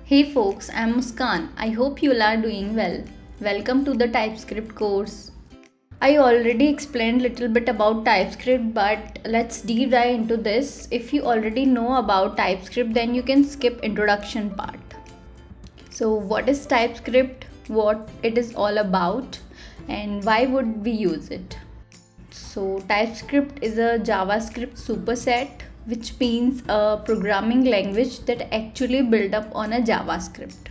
Hey folks, I'm Muskan. I hope you all are doing well. Welcome to the TypeScript course. I already explained little bit about TypeScript, but let's deep dive into this. If you already know about TypeScript, then you can skip introduction part. So what is TypeScript, what it is all about, and why would we use it? So TypeScript is a JavaScript superset, which means a programming language that actually built up on a JavaScript.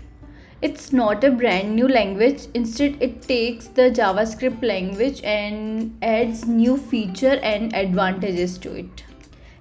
It's not a brand new language, instead it takes the JavaScript language and adds new feature and advantages to it.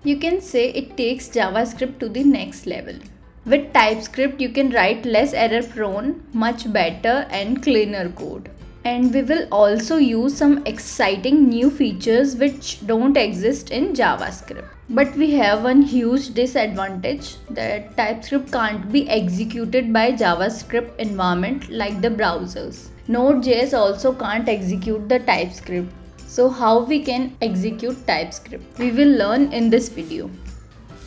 You can say it takes JavaScript to the next level. With TypeScript you can write less error prone, much better and cleaner code. And we will also use some exciting new features which don't exist in JavaScript. But we have one huge disadvantage, that TypeScript can't be executed by JavaScript environment like the browsers. Node.js also can't execute the TypeScript. So how we can execute TypeScript? We will learn in this video.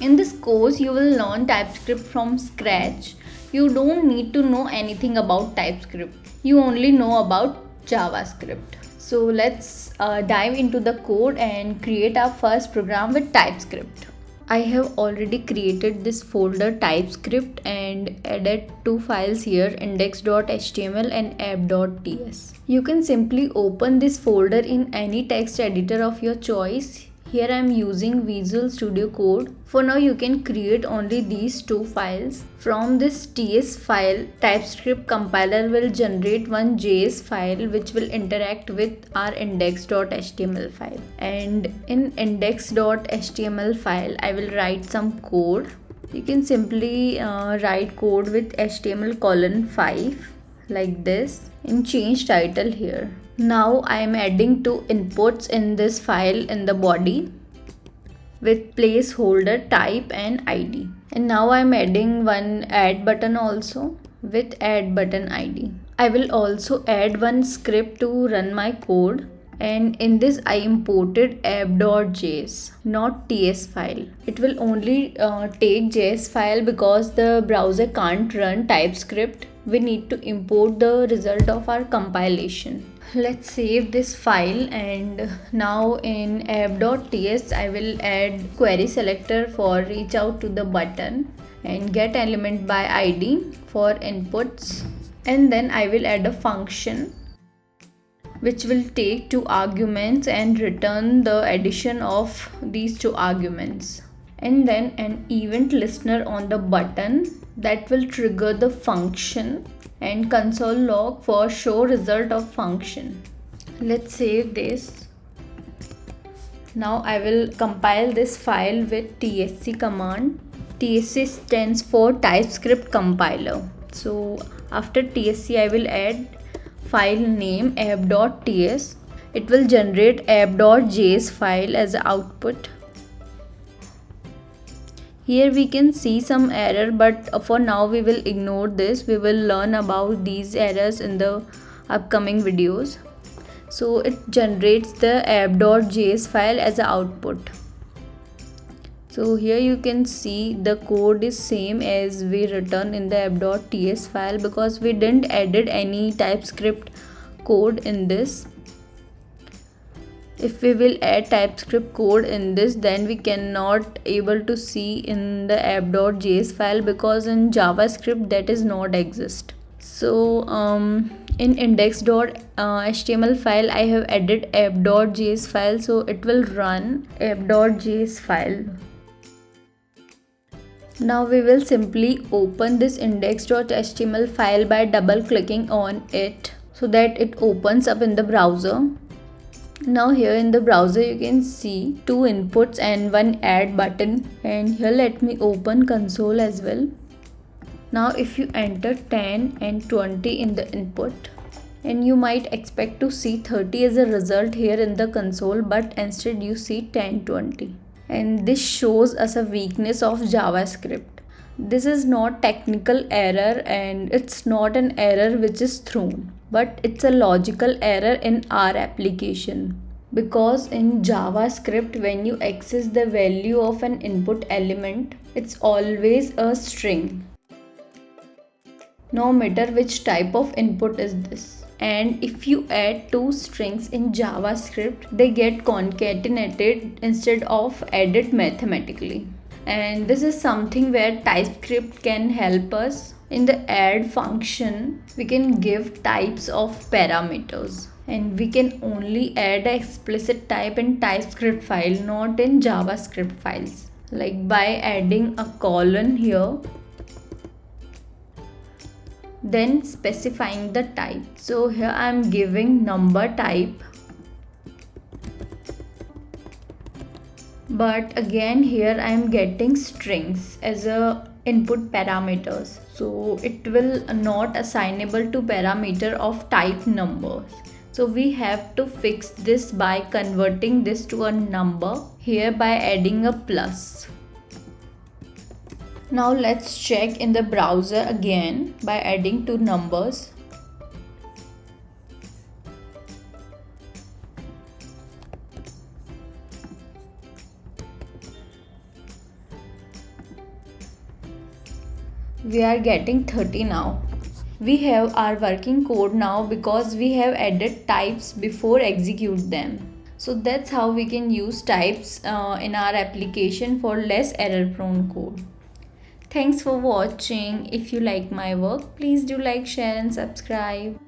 In this course you will learn TypeScript from scratch. You don't need to know anything about TypeScript. You only know about JavaScript. So let's dive into the code and create our first program with TypeScript. I have already created this folder TypeScript and added two files here, index.html and app.ts. You can simply open this folder in any text editor of your choice. Here I am using Visual Studio Code. For now you can create only these two files. From this TS file, TypeScript compiler will generate one JS file which will interact with our index.html file. And in index.html file, I will write some code. You can simply write code with HTML:5 like this and change title here. Now I am adding two inputs in this file in the body with placeholder type and ID. And now I am adding one add button also with add button ID. I will also add one script to run my code, and in this I imported app.js, not TS file. It will only take JS file because the browser can't run TypeScript. We need to import the result of our compilation. Let's save this file, and now in app.ts I will add query selector for reach out to the button and get element by ID for inputs, and then I will add a function which will take two arguments and return the addition of these two arguments, and then an event listener on the button that will trigger the function, and console log for show result of function. Let's save this. Now I will compile this file with tsc command. Tsc stands for TypeScript compiler. So after tsc I will add file name app.ts. It will generate app.js file as output. Here we can see some error, but for now we will ignore this. We will learn about these errors in the upcoming videos. So it generates the app.js file as an output. So here you can see the code is same as we return in the app.ts file because we didn't added any TypeScript code in this. If we will add TypeScript code in this, then we cannot able to see in the app.js file because in JavaScript that is not exist. So in index.html file I have added app.js file, so it will run app.js file. Now we will simply open this index.html file by double clicking on it so that it opens up in the browser. Now here in the browser you can see two inputs and one add button, and here let me open console as well. Now if you enter 10 and 20 in the input, and you might expect to see 30 as a result here in the console, but instead you see 1020, and this shows us a weakness of JavaScript. This is not technical error and it's not an error which is thrown, but it's a logical error in our application. Because in JavaScript when you access the value of an input element, it's always a string. no matter which type of input is this. And if you add two strings in JavaScript, they get concatenated instead of added mathematically. And this is something where TypeScript can help us. In the add function, we can give types of parameters, and we can only add an explicit type in TypeScript file, not in JavaScript files. Like by adding a colon here, then specifying the type. So here I am giving number type, but again here I am getting strings as a input parameters, so it will not assignable to parameter of type numbers. So we have to fix this by converting this to a number here by adding a plus. Now let's check in the browser again by adding two numbers. We are getting 30 now. We have our working code now because we have added types before execute them. So that's how we can use types in our application for less error prone code. Thanks for watching. If you like my work, please do like, share and subscribe.